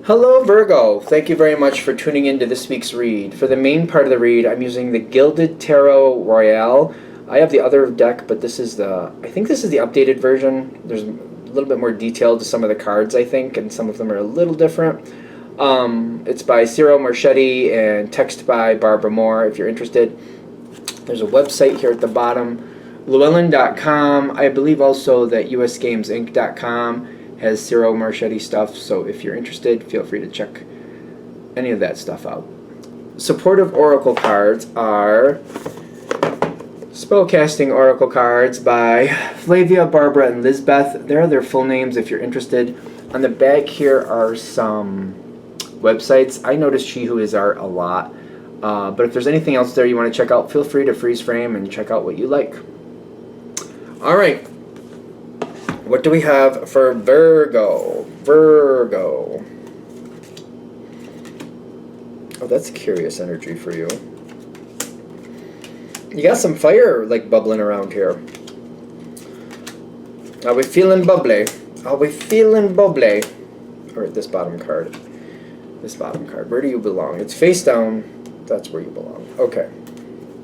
Hello, Virgo. Thank you very much for tuning into this week's read. For the main part of the read, I'm using the Gilded Tarot Royale. I have the other deck, but I think this is the updated version. There's a little bit more detail to some of the cards, I think, and some of them are a little different. It's by Ciro Marchetti and text by Barbara Moore, if you're interested. There's a website here at the bottom, llewellyn.com. I believe also that usgamesinc.com has Ciro Marchetti stuff, so if you're interested, feel free to check any of that stuff out. Supportive oracle cards are Spellcasting Oracle cards by Flavia, Barbara, and Lizbeth. There are their full names if you're interested. On the back here are some websites. I noticed She Who Is Art a lot, but if there's anything else there you want to check out, feel free to freeze frame and check out what you like. All right. What do we have for Virgo? Virgo. Oh, that's curious energy for you. You got some fire like bubbling around here. Are we feeling bubbly? Are we feeling bubbly? All right, this bottom card. This bottom card. Where do you belong? It's face down. That's where you belong. Okay.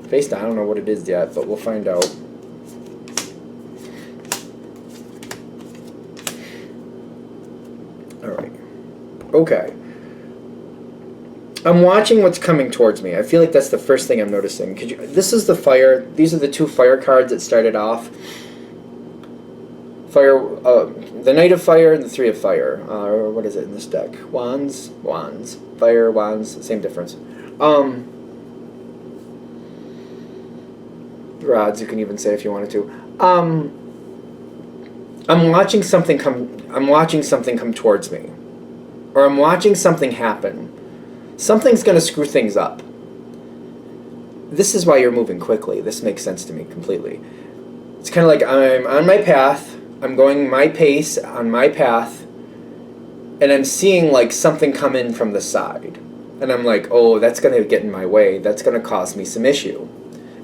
Face down. I don't know what it is yet, but we'll find out. Okay. I'm watching what's coming towards me. I feel like that's the first thing I'm noticing. This is the fire. These are the two fire cards that started off. Fire, the Knight of Fire and the Three of Fire. What is it in this deck? Wands, wands, fire, wands. Same difference. Rods. You can even say if you wanted to. I'm watching something come towards me. Or I'm watching something happen. Something's going to screw things up. This is why you're moving quickly. This makes sense to me completely. It's kind of like I'm on my path. I'm going my pace on my path. And I'm seeing like something come in from the side. And I'm like, oh, that's going to get in my way. That's going to cause me some issue.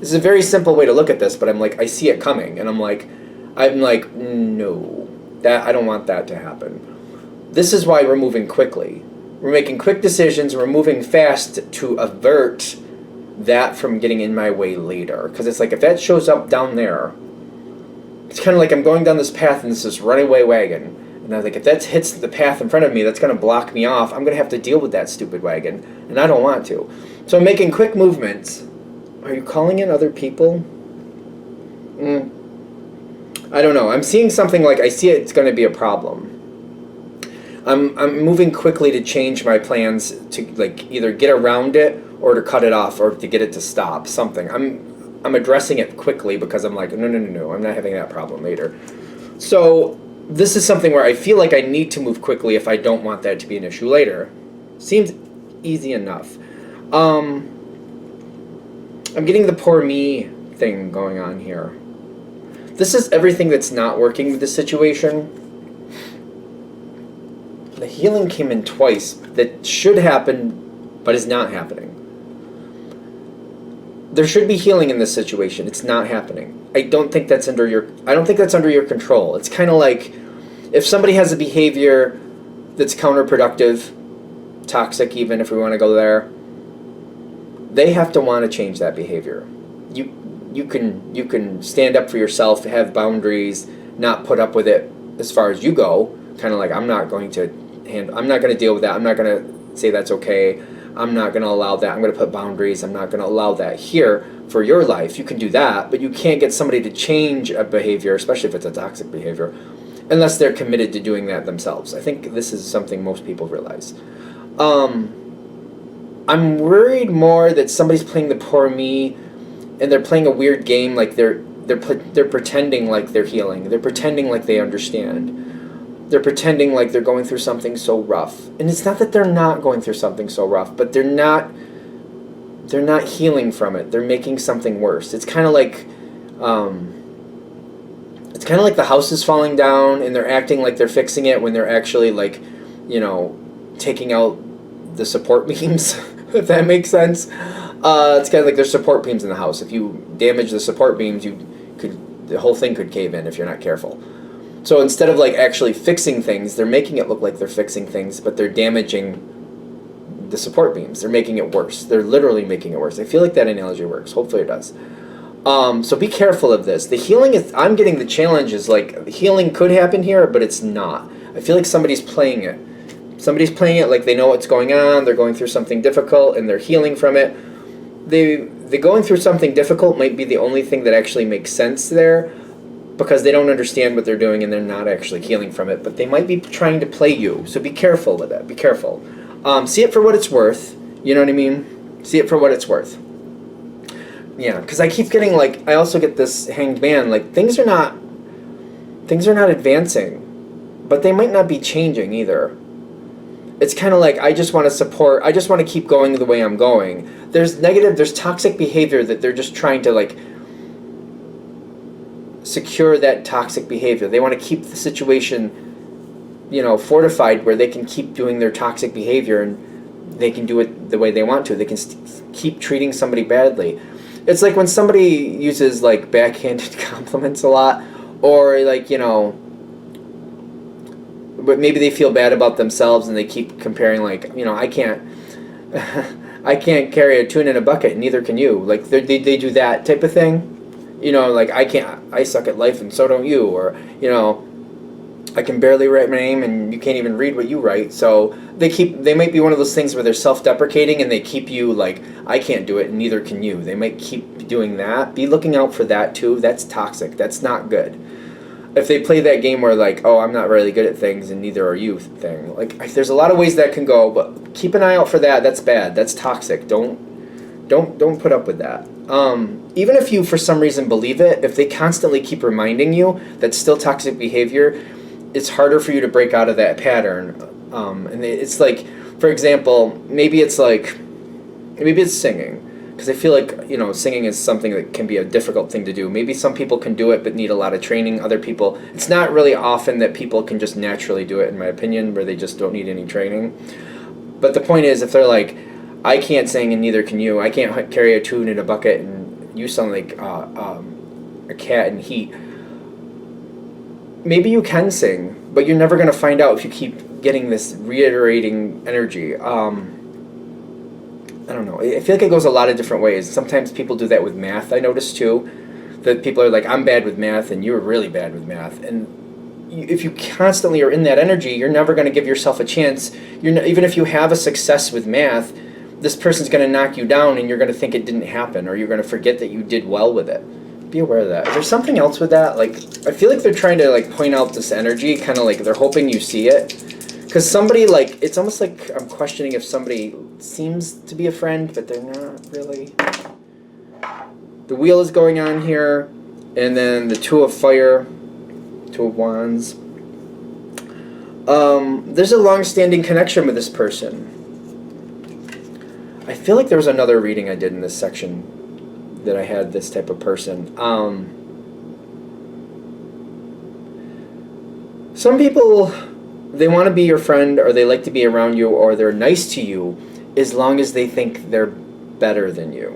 This is a very simple way to look at this, but I'm like, I see it coming. And I'm like, no, I don't want that to happen. This is why we're moving quickly. We're making quick decisions. We're moving fast to avert that from getting in my way later. Because it's like if that shows up down there, it's kind of like I'm going down this path and this is runaway wagon. And I was like, if that hits the path in front of me, that's going to block me off. I'm going to have to deal with that stupid wagon. And I don't want to. So I'm making quick movements. Are you calling in other people? I don't know. I'm seeing something like I see it's going to be a problem. I'm moving quickly to change my plans to like either get around it or to cut it off or to get it to stop. Something. I'm addressing it quickly because I'm like, no. I'm not having that problem later. So this is something where I feel like I need to move quickly if I don't want that to be an issue later. Seems easy enough. I'm getting the poor me thing going on here. This is everything that's not working with the situation. The healing came in twice. That should happen, but is not happening. There should be healing in this situation. It's not happening. I don't think that's under your control. It's kind of like if somebody has a behavior that's counterproductive, toxic even if we want to go there, they have to want to change that behavior. You can stand up for yourself, have boundaries, not put up with it as far as you go. Kind of like I'm not going to deal with that. I'm not going to say that's okay. I'm not going to allow that. I'm going to put boundaries. I'm not going to allow that here for your life. You can do that, but you can't get somebody to change a behavior, especially if it's a toxic behavior, unless they're committed to doing that themselves. I think this is something most people realize. I'm worried more that somebody's playing the poor me, and they're playing a weird game. Like they're pretending like they're healing. They're pretending like they understand. They're pretending like they're going through something so rough. And it's not that they're not going through something so rough, but they're not healing from it. They're making something worse. It's kind of like the house is falling down and they're acting like they're fixing it when they're actually like, taking out the support beams, if that makes sense. It's kind of like there's support beams in the house. If you damage the support beams, the whole thing could cave in if you're not careful. So instead of like actually fixing things, they're making it look like they're fixing things, but they're damaging the support beams. They're making it worse. They're literally making it worse. I feel like that analogy works. Hopefully it does. So be careful of this. The healing is, I'm getting the challenge is like, healing could happen here, but it's not. I feel like somebody's playing it. Somebody's playing it like they know what's going on, they're going through something difficult, and they're healing from it. They going through something difficult might be the only thing that actually makes sense there, because they don't understand what they're doing and they're not actually healing from it, but they might be trying to play you. So be careful with that. Be careful. See it for what it's worth. You know what I mean? See it for what it's worth. Yeah, because I keep getting like, I also get this Hanged Man, like things are not advancing, but they might not be changing either. It's kind of like, I just want to keep going the way I'm going. There's toxic behavior that they're just trying to like secure that toxic behavior. They want to keep the situation, fortified where they can keep doing their toxic behavior and they can do it the way they want to. They can keep treating somebody badly. It's like when somebody uses like backhanded compliments a lot, or like, but maybe they feel bad about themselves and they keep comparing like, I can't I can't carry a tune in a bucket, neither can you. Like they do that type of thing. Like I suck at life and so don't you, or I can barely write my name and you can't even read what you write. So they might be one of those things where they're self-deprecating and they keep you like, I can't do it and neither can you. They might keep doing that. Be looking out for that too. That's toxic. That's not good. If they play that game where like, oh, I'm not really good at things and neither are you thing. Like there's a lot of ways that can go, but keep an eye out for that. That's bad. That's toxic. Don't put up with that. Even if you for some reason believe it, if they constantly keep reminding you that's still toxic behavior, it's harder for you to break out of that pattern. And it's like, for example, maybe it's singing. Because I feel like, singing is something that can be a difficult thing to do. Maybe some people can do it but need a lot of training. Other people, it's not really often that people can just naturally do it, in my opinion, where they just don't need any training. But the point is, if they're like, I can't sing and neither can you. I can't carry a tune in a bucket and you sound like a cat in heat. Maybe you can sing, but you're never going to find out if you keep getting this reiterating energy. I don't know. I feel like it goes a lot of different ways. Sometimes people do that with math, I notice too. That people are like, I'm bad with math and you're really bad with math. And if you constantly are in that energy, you're never going to give yourself a chance. Even if you have a success with math, this person's going to knock you down and you're going to think it didn't happen, or you're going to forget that you did well with it. Be aware of that. Is there something else with that? Like, I feel like they're trying to like point out this energy, kind of like they're hoping you see it. Because somebody, like, it's almost like I'm questioning if somebody seems to be a friend, but they're not really. The wheel is going on here, and then the Two of Fire, Two of Wands. There's a long-standing connection with this person. I feel like there was another reading I did in this section that I had this type of person. Some people, they want to be your friend, or they like to be around you, or they're nice to you as long as they think they're better than you,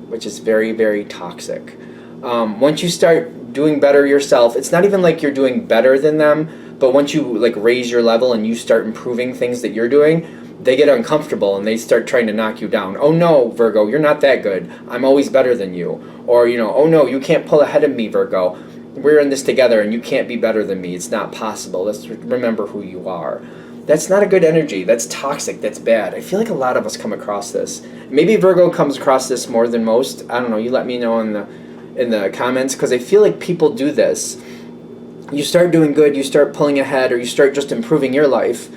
which is very, very toxic. Once you start doing better yourself, it's not even like you're doing better than them, but once you like raise your level and you start improving things that you're doing, they get uncomfortable and they start trying to knock you down. Oh no, Virgo, you're not that good. I'm always better than you. Or, oh no, you can't pull ahead of me, Virgo. We're in this together and you can't be better than me. It's not possible. Let's remember who you are. That's not a good energy. That's toxic. That's bad. I feel like a lot of us come across this. Maybe Virgo comes across this more than most. I don't know. You let me know in the comments, because I feel like people do this. You start doing good, you start pulling ahead, or you start just improving your life,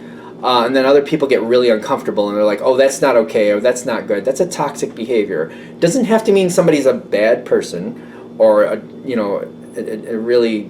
and then other people get really uncomfortable and they're like, oh, that's not okay, or that's not good. That's a toxic behavior. Doesn't have to mean somebody's a bad person, or a really,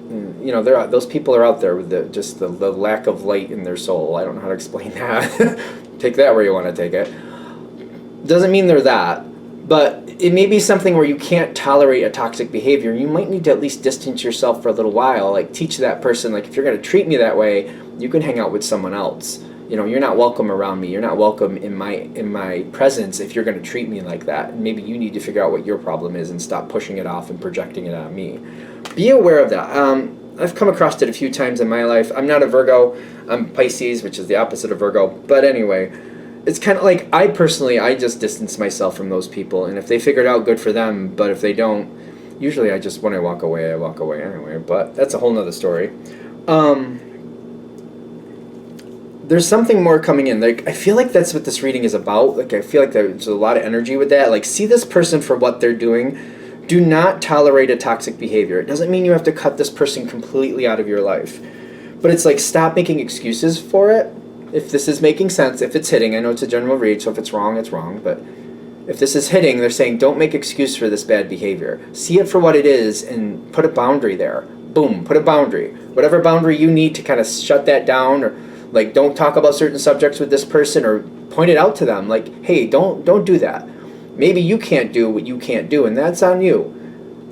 those people are out there with the lack of light in their soul. I don't know how to explain that. Take that where you want to take it. Doesn't mean they're that, but it may be something where you can't tolerate a toxic behavior. You might need to at least distance yourself for a little while. Like, teach that person, like, if you're going to treat me that way, you can hang out with someone else. You're not welcome around me. You're not welcome in my presence if you're going to treat me like that. And maybe you need to figure out what your problem is and stop pushing it off and projecting it on me. Be aware of that. I've come across it a few times in my life. I'm not a Virgo. I'm Pisces, which is the opposite of Virgo. But anyway, it's kind of like I just distance myself from those people. And if they figure it out, good for them. But if they don't, usually when I walk away anyway. But that's a whole nother story. There's something more coming in. Like, I feel like that's what this reading is about. Like, I feel like there's a lot of energy with that. Like, see this person for what they're doing. Do not tolerate a toxic behavior. It doesn't mean you have to cut this person completely out of your life. But it's like, stop making excuses for it. If this is making sense, if it's hitting. I know it's a general read, so if it's wrong, it's wrong. But if this is hitting, they're saying, don't make excuse for this bad behavior. See it for what it is and put a boundary there. Boom, put a boundary. Whatever boundary you need to kind of shut that down, or like, don't talk about certain subjects with this person, or point it out to them. Like, hey, don't do that. Maybe you can't do what you can't do, and that's on you.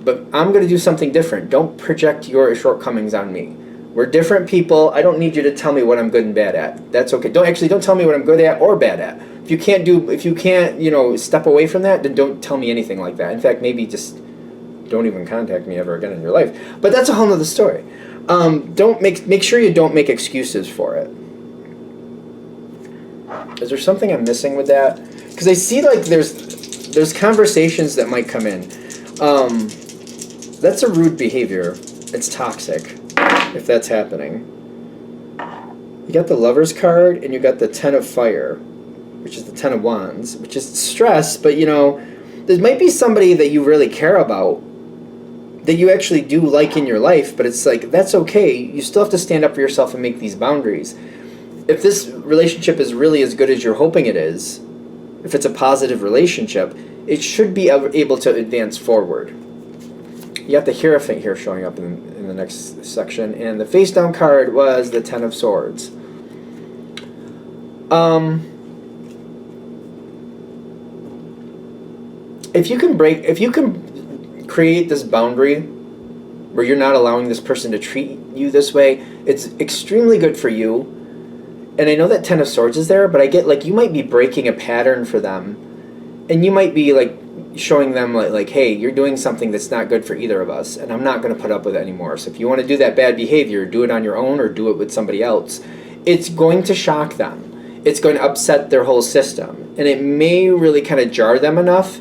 But I'm going to do something different. Don't project your shortcomings on me. We're different people. I don't need you to tell me what I'm good and bad at. That's okay. Don't tell me what I'm good at or bad at. If you can't, step away from that, then don't tell me anything like that. In fact, maybe just don't even contact me ever again in your life. But that's a whole other story. Don't make sure you don't make excuses for it. Is there something I'm missing with that? Because I see like there's conversations that might come in. That's a rude behavior. It's toxic if that's happening. You got the Lover's card and you got the Ten of Fire, which is the Ten of Wands, which is stress, but there might be somebody that you really care about, that you actually do like in your life, but it's like, that's okay. You still have to stand up for yourself and make these boundaries. If this relationship is really as good as you're hoping it is, if it's a positive relationship, it should be able to advance forward. You got the Hierophant here showing up in the next section, and the face down card was the Ten of Swords. If you can create this boundary where you're not allowing this person to treat you this way, it's extremely good for you. And I know that Ten of Swords is there, but I get like you might be breaking a pattern for them, and you might be like showing them like, hey, you're doing something that's not good for either of us, and I'm not going to put up with it anymore. So if you want to do that bad behavior, do it on your own or do it with somebody else. It's going to shock them. It's going to upset their whole system, and it may really kind of jar them enough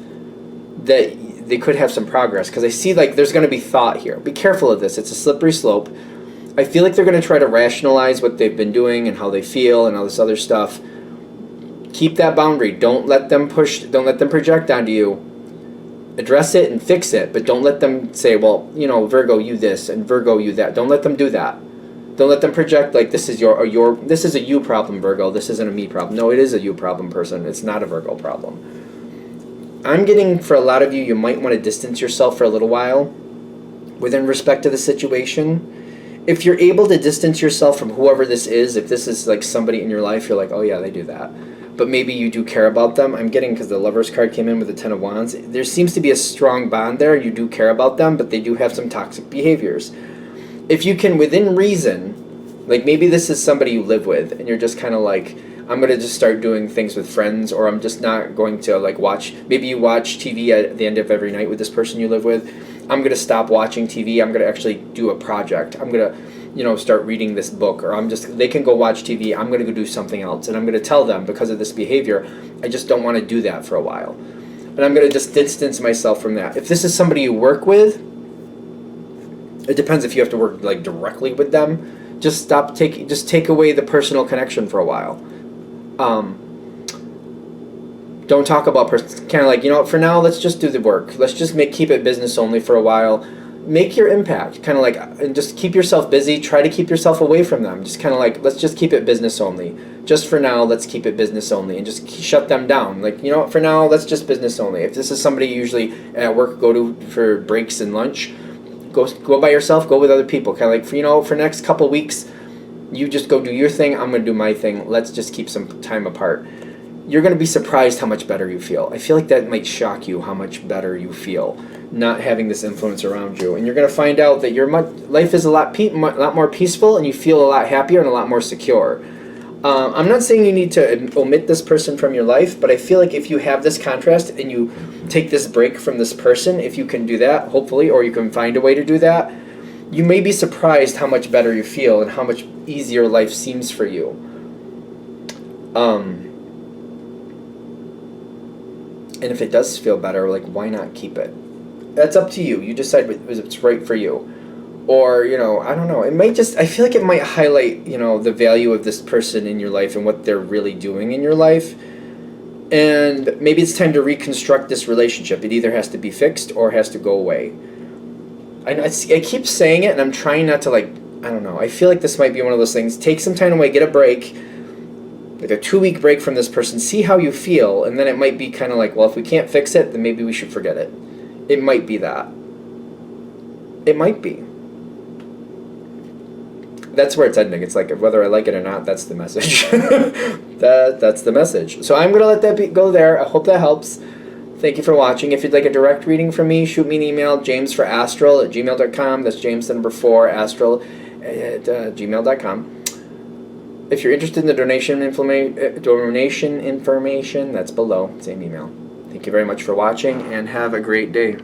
that they could have some progress. Because I see like there's going to be thought here. Be careful of this. It's a slippery slope. I feel like they're going to try to rationalize what they've been doing and how they feel and all this other stuff. Keep that boundary. Don't let them project onto you. Address it and fix it, but don't let them say, well, Virgo, you this, and Virgo, you that. Don't let them do that. Don't let them project like this is this is a you problem, Virgo. This isn't a me problem. No, it is a you problem, person. It's not a Virgo problem. I'm getting, for a lot of you, you might want to distance yourself for a little while within respect to the situation. If you're able to distance yourself from whoever this is, if this is like somebody in your life, you're like, oh yeah, they do that. But maybe you do care about them. I'm getting, because the Lover's card came in with the Ten of Wands, there seems to be a strong bond there. You do care about them, but they do have some toxic behaviors. If you can, within reason, like maybe this is somebody you live with, and you're just kind of like, I'm going to just start doing things with friends, or I'm just not going to like maybe you watch TV at the end of every night with this person you live with. I'm going to stop watching TV. I'm going to actually do a project. I'm going to, start reading this book, or they can go watch TV. I'm going to go do something else. And I'm going to tell them, because of this behavior, I just don't want to do that for a while. And I'm going to just distance myself from that. If this is somebody you work with, it depends if you have to work like directly with them. Just take away the personal connection for a while. Don't talk about kind of like, for now, let's just do the work. Let's just keep it business only for a while. Make your impact, kind of like, and just keep yourself busy. Try to keep yourself away from them. Just kind of like, let's just keep it business only. Just for now, let's keep it business only, and just shut them down. Like, for now, let's just business only. If this is somebody you usually at work go to for breaks and lunch, go by yourself, go with other people. Kind of like, for next couple weeks, you just go do your thing, I'm going to do my thing. Let's just keep some time apart. You're going to be surprised how much better you feel. I feel like that might shock you how much better you feel not having this influence around you. And you're going to find out that your life is a lot more peaceful, and you feel a lot happier and a lot more secure. I'm not saying you need to omit this person from your life, but I feel like if you have this contrast and you take this break from this person, if you can do that, hopefully, or you can find a way to do that, You may be surprised how much better you feel and how much easier life seems for you. And if it does feel better, like, why not keep it? That's up to you. You decide if it's right for you. Or, I don't know. It might just, I feel like it might highlight, the value of this person in your life and what they're really doing in your life. And maybe it's time to reconstruct this relationship. It either has to be fixed or has to go away. I keep saying it, and I'm trying not to, I don't know. I feel like this might be one of those things. Take some time away, get a break, like a 2-week break from this person, see how you feel, and then it might be kind of like, well, if we can't fix it, then maybe we should forget it. It might be that. It might be. That's where it's ending. It's like, whether I like it or not, that's the message. That's the message. So I'm going to let that go there. I hope that helps. Thank you for watching. If you'd like a direct reading from me, shoot me an email, jamesforastral@gmail.com. That's James, the number 4, astral@gmail.com. If you're interested in the donation information, that's below. Same email. Thank you very much for watching, and have a great day.